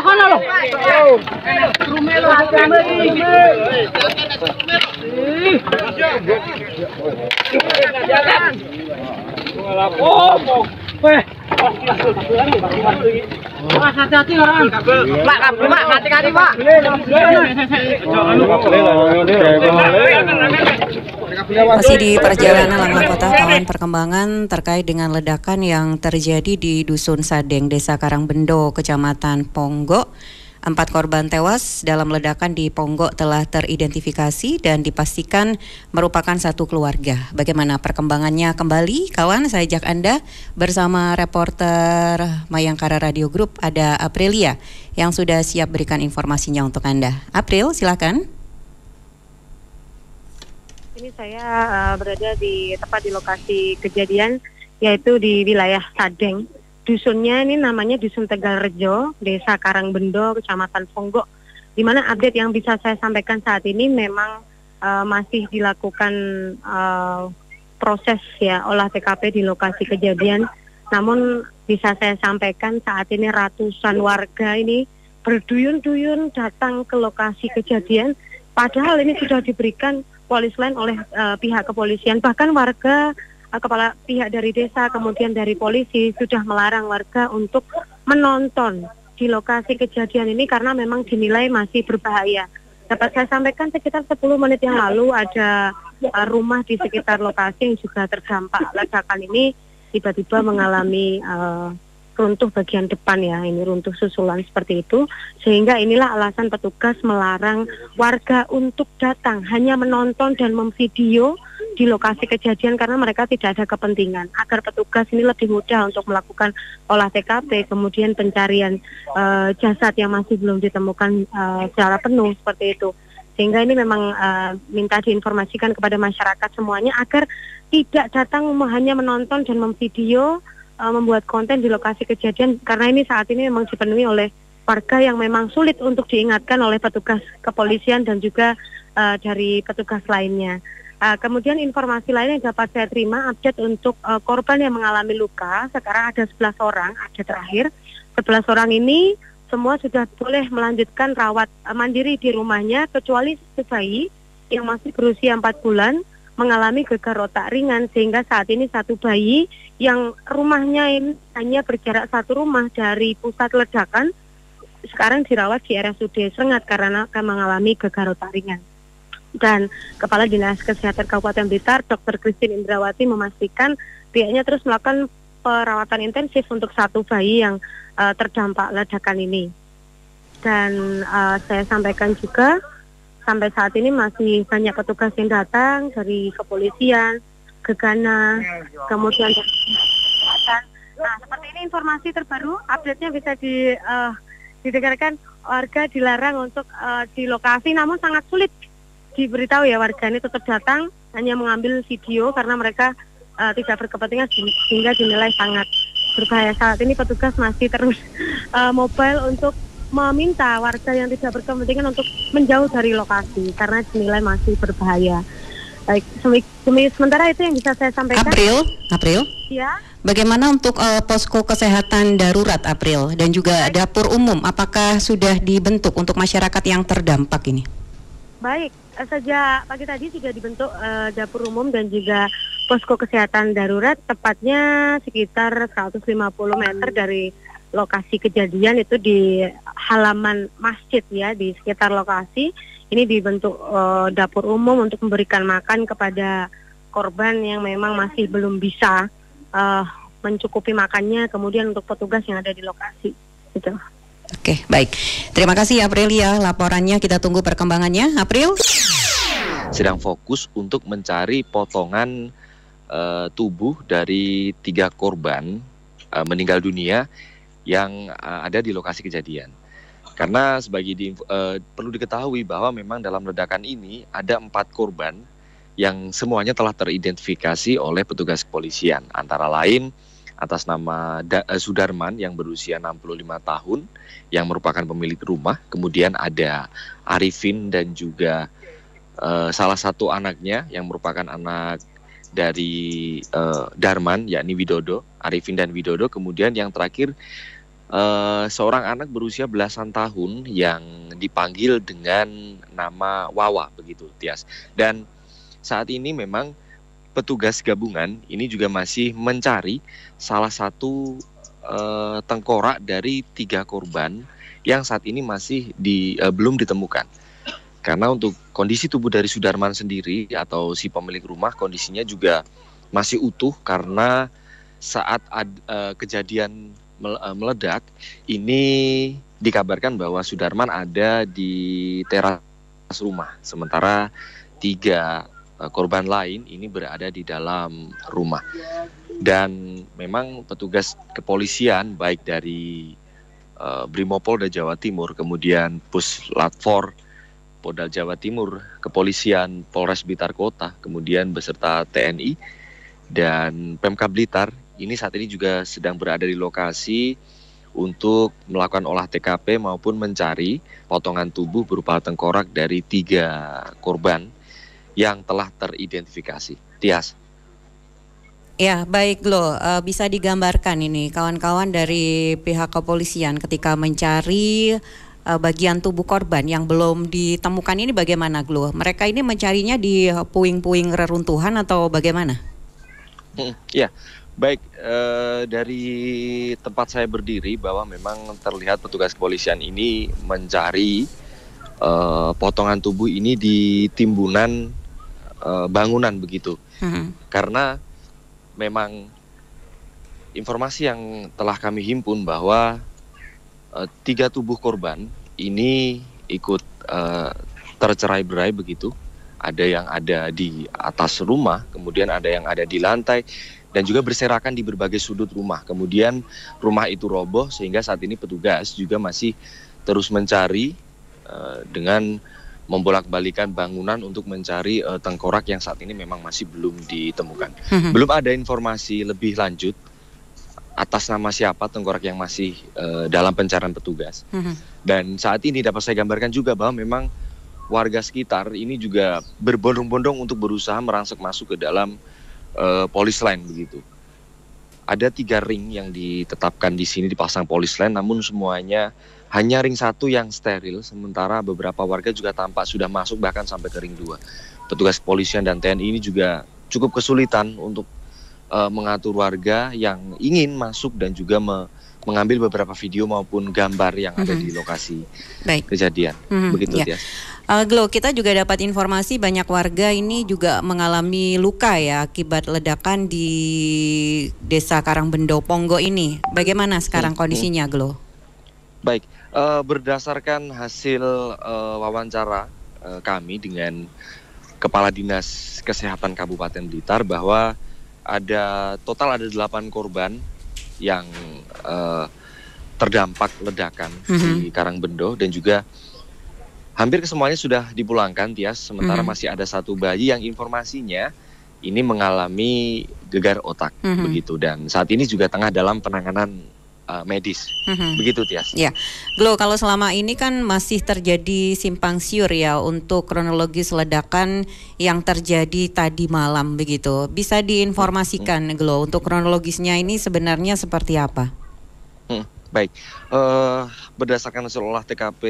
Kono lo. Hati-hati orang. Mak, hati-hati, Pak. Masih di perjalanan Langlang Kota, kawan, perkembangan terkait dengan ledakan yang terjadi di Dusun Sadeng, Desa Karangbendo, Kecamatan Ponggok. 4 korban tewas dalam ledakan di Ponggok telah teridentifikasi dan dipastikan merupakan satu keluarga. Bagaimana perkembangannya kembali, kawan? Saya ajak Anda bersama reporter Mayangkara Radio Group, ada Aprilia yang sudah siap berikan informasinya untuk Anda. April, silakan. Ini saya berada tepat di lokasi kejadian, yaitu di wilayah Sadeng. Dusunnya ini namanya Dusun Tegalrejo, Desa Karangbendo, Kecamatan Ponggok. Di mana update yang bisa saya sampaikan saat ini memang masih dilakukan proses ya olah TKP di lokasi kejadian. Namun bisa saya sampaikan saat ini ratusan warga ini berduyun-duyun datang ke lokasi kejadian. Padahal ini sudah diberikan polis lain oleh pihak kepolisian. Bahkan warga, kepala pihak dari desa, kemudian dari polisi sudah melarang warga untuk menonton di lokasi kejadian ini karena memang dinilai masih berbahaya. Dapat saya sampaikan sekitar 10 menit yang lalu ada rumah di sekitar lokasi yang juga terdampak ledakan ini tiba-tiba mengalami runtuh bagian depan ya, ini runtuh susulan seperti itu, sehingga inilah alasan petugas melarang warga untuk datang, hanya menonton dan memvideo di lokasi kejadian karena mereka tidak ada kepentingan, agar petugas ini lebih mudah untuk melakukan olah TKP, kemudian pencarian jasad yang masih belum ditemukan secara penuh seperti itu. Sehingga ini memang minta diinformasikan kepada masyarakat semuanya agar tidak datang hanya menonton dan memvideo, membuat konten di lokasi kejadian karena ini saat ini memang dipenuhi oleh warga yang memang sulit untuk diingatkan oleh petugas kepolisian dan juga dari petugas lainnya. Kemudian informasi lain yang dapat saya terima update untuk korban yang mengalami luka, sekarang ada 11 orang, ada terakhir 11 orang ini semua sudah boleh melanjutkan rawat mandiri di rumahnya kecuali bayi yang masih berusia 4 bulan mengalami gegar otak ringan, sehingga saat ini satu bayi yang rumahnya ini hanya berjarak satu rumah dari pusat ledakan sekarang dirawat di RSUD Srengat karena akan mengalami gegar otak ringan. Dan Kepala Dinas Kesehatan Kabupaten Blitar, Dr. Christine Indrawati memastikan pihaknya terus melakukan perawatan intensif untuk satu bayi yang terdampak ledakan ini. Dan saya sampaikan juga sampai saat ini masih banyak petugas yang datang dari kepolisian, Gegana, kemudian dari kesehatan. Nah, seperti ini informasi terbaru, update-nya bisa didengarkan. Warga dilarang untuk di lokasi, namun sangat sulit diberitahu ya warga ini tetap datang, hanya mengambil video karena mereka tidak berkepentingan sehingga dinilai sangat berbahaya. Saat ini petugas masih terus mobile untuk meminta warga yang tidak berkepentingan untuk menjauh dari lokasi karena dinilai masih berbahaya. Baik, sementara itu yang bisa saya sampaikan. April. Ya. Bagaimana untuk posko kesehatan darurat, April, dan juga dapur umum? Apakah sudah dibentuk untuk masyarakat yang terdampak ini? Baik, sejak pagi tadi sudah dibentuk dapur umum dan juga posko kesehatan darurat, tepatnya sekitar 150 meter dari lokasi kejadian, itu di halaman masjid ya, di sekitar lokasi. Ini dibentuk dapur umum untuk memberikan makan kepada korban yang memang masih belum bisa mencukupi makannya, kemudian untuk petugas yang ada di lokasi. Gitu. Oke, baik. Terima kasih Aprilia, laporannya kita tunggu perkembangannya. April? Sedang fokus untuk mencari potongan tubuh dari 3 korban meninggal dunia yang ada di lokasi kejadian. Karena perlu diketahui bahwa memang dalam ledakan ini ada 4 korban yang semuanya telah teridentifikasi oleh petugas kepolisian. Antara lain atas nama Sudarman yang berusia 65 tahun yang merupakan pemilik rumah. Kemudian ada Arifin dan juga salah satu anaknya yang merupakan anak dari Darman, yakni Widodo, Arifin dan Widodo. Kemudian yang terakhir seorang anak berusia belasan tahun yang dipanggil dengan nama Wawa begitu, Tias. Dan saat ini memang petugas gabungan ini juga masih mencari salah satu tengkorak dari 3 korban yang saat ini masih belum ditemukan. Karena untuk kondisi tubuh dari Sudarman sendiri atau si pemilik rumah kondisinya juga masih utuh karena saat kejadian meledak ini dikabarkan bahwa Sudarman ada di teras rumah, sementara 3 korban lain ini berada di dalam rumah. Dan memang petugas kepolisian baik dari Brimopolda Jawa Timur, kemudian Puslatfor Polda Jawa Timur, kepolisian Polres Blitar Kota, kemudian beserta TNI dan Pemkab Blitar ini saat ini juga sedang berada di lokasi untuk melakukan olah TKP maupun mencari potongan tubuh berupa tengkorak dari 3 korban yang telah teridentifikasi. Tias. Ya, baik Glo, bisa digambarkan ini kawan-kawan dari pihak kepolisian ketika mencari bagian tubuh korban yang belum ditemukan ini bagaimana Glo? Mereka ini mencarinya di puing-puing reruntuhan atau bagaimana? Ya, baik, dari tempat saya berdiri bahwa memang terlihat petugas kepolisian ini mencari potongan tubuh ini di timbunan bangunan begitu. Karena memang informasi yang telah kami himpun bahwa 3 tubuh korban ini ikut tercerai-berai begitu. Ada yang ada di atas rumah, kemudian ada yang ada di lantai, dan juga berserakan di berbagai sudut rumah. Kemudian rumah itu roboh sehingga saat ini petugas juga masih terus mencari dengan membolak-balikan bangunan untuk mencari tengkorak yang saat ini memang masih belum ditemukan. Belum ada informasi lebih lanjut atas nama siapa tengkorak yang masih dalam pencarian petugas. Dan saat ini dapat saya gambarkan juga bahwa memang warga sekitar ini juga berbondong-bondong untuk berusaha merangsek masuk ke dalam polis line begitu. Ada 3 ring yang ditetapkan di sini dipasang polis line, namun semuanya hanya ring 1 yang steril, sementara beberapa warga juga tampak sudah masuk bahkan sampai ke ring 2. Petugas kepolisian dan TNI ini juga cukup kesulitan untuk mengatur warga yang ingin masuk dan juga mengambil beberapa video maupun gambar yang ada di lokasi kejadian. Begitu ya. Glo, kita juga dapat informasi banyak warga ini juga mengalami luka ya akibat ledakan di Desa Karangbendo Ponggo ini. Bagaimana sekarang kondisinya, Glo? Baik, berdasarkan hasil wawancara kami dengan Kepala Dinas Kesehatan Kabupaten Blitar bahwa total ada 8 korban yang terdampak ledakan di Karangbendo, dan juga hampir kesemuanya sudah dipulangkan, Tias. Sementara masih ada 1 bayi yang informasinya ini mengalami gegar otak begitu, dan saat ini juga tengah dalam penanganan medis. Begitu, Tias. Ya, Glo, kalau selama ini kan masih terjadi simpang siur ya untuk kronologis ledakan yang terjadi tadi malam begitu. Bisa diinformasikan, Glo, untuk kronologisnya ini sebenarnya seperti apa? Baik, berdasarkan hasil olah TKP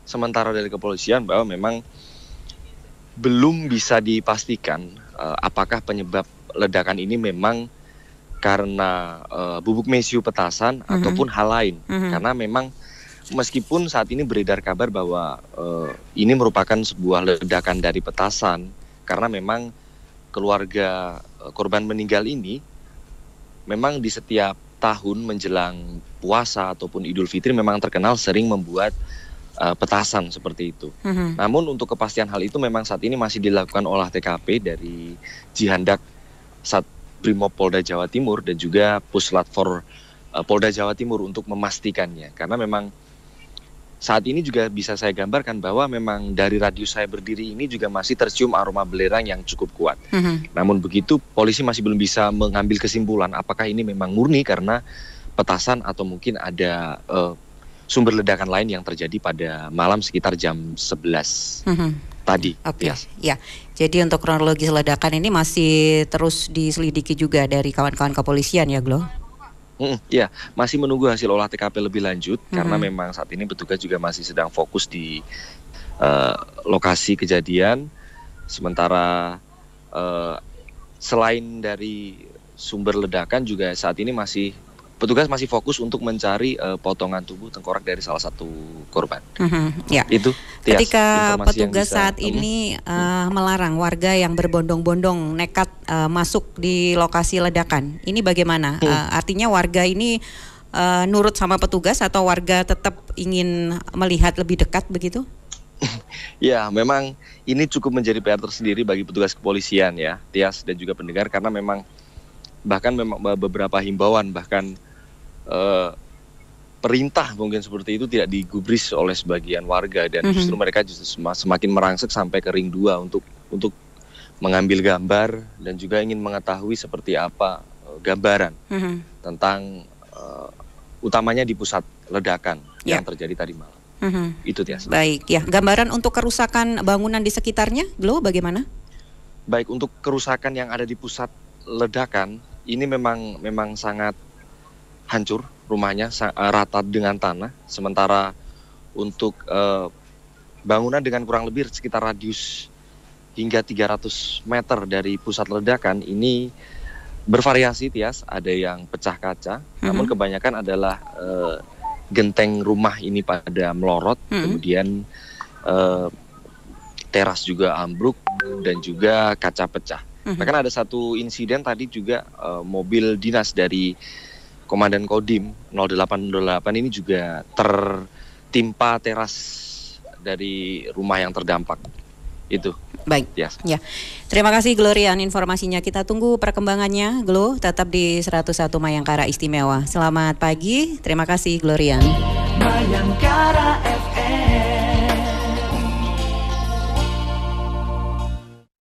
sementara dari kepolisian bahwa memang belum bisa dipastikan apakah penyebab ledakan ini memang karena bubuk mesiu petasan ataupun hal lain. Karena memang meskipun saat ini beredar kabar bahwa ini merupakan sebuah ledakan dari petasan, karena memang keluarga korban meninggal ini memang di setiap tahun menjelang puasa ataupun Idul Fitri memang terkenal sering membuat petasan seperti itu. Namun untuk kepastian hal itu memang saat ini masih dilakukan olah TKP dari Jihandak Brimopolda Jawa Timur dan juga Puslatfor Polda Jawa Timur untuk memastikannya. Karena memang saat ini juga bisa saya gambarkan bahwa memang dari radius saya berdiri ini juga masih tercium aroma belerang yang cukup kuat. Namun begitu, polisi masih belum bisa mengambil kesimpulan apakah ini memang murni karena petasan atau mungkin ada sumber ledakan lain yang terjadi pada malam sekitar jam 11 tadi. Oke, ya. Jadi untuk kronologis ledakan ini masih terus diselidiki juga dari kawan-kawan kepolisian ya, Glo? Ya, masih menunggu hasil olah TKP lebih lanjut karena memang saat ini petugas juga masih sedang fokus di lokasi kejadian. Sementara selain dari sumber ledakan juga saat ini petugas masih fokus untuk mencari potongan tubuh tengkorak dari salah satu korban. Ya. Itu ketika petugas saat ini melarang warga yang berbondong-bondong nekat masuk di lokasi ledakan. Ini bagaimana? Artinya warga ini nurut sama petugas atau warga tetap ingin melihat lebih dekat begitu? Ya, memang ini cukup menjadi PR tersendiri bagi petugas kepolisian ya, Tias dan juga pendengar, karena memang beberapa himbauan bahkan perintah mungkin seperti itu tidak digubris oleh sebagian warga dan justru mereka semakin merangsek sampai ke ring 2 untuk mengambil gambar dan juga ingin mengetahui seperti apa gambaran tentang utamanya di pusat ledakan yang terjadi tadi malam. Itu Tias. Baik ya, gambaran untuk kerusakan bangunan di sekitarnya, Glo, bagaimana? Baik, untuk kerusakan yang ada di pusat ledakan ini memang sangat hancur rumahnya, rata dengan tanah. Sementara untuk bangunan dengan kurang lebih sekitar radius hingga 300 meter dari pusat ledakan ini bervariasi, Tias. Ada yang pecah kaca, namun kebanyakan adalah genteng rumah ini pada melorot, kemudian teras juga ambruk dan juga kaca pecah. Bahkan ada satu insiden tadi juga mobil dinas dari Komandan Kodim 0808 ini juga tertimpa teras dari rumah yang terdampak. Itu. Baik. Yes. Ya. Terima kasih Glorian informasinya. Kita tunggu perkembangannya, Glo, tetap di 101 Mayangkara Istimewa. Selamat pagi. Terima kasih Glorian.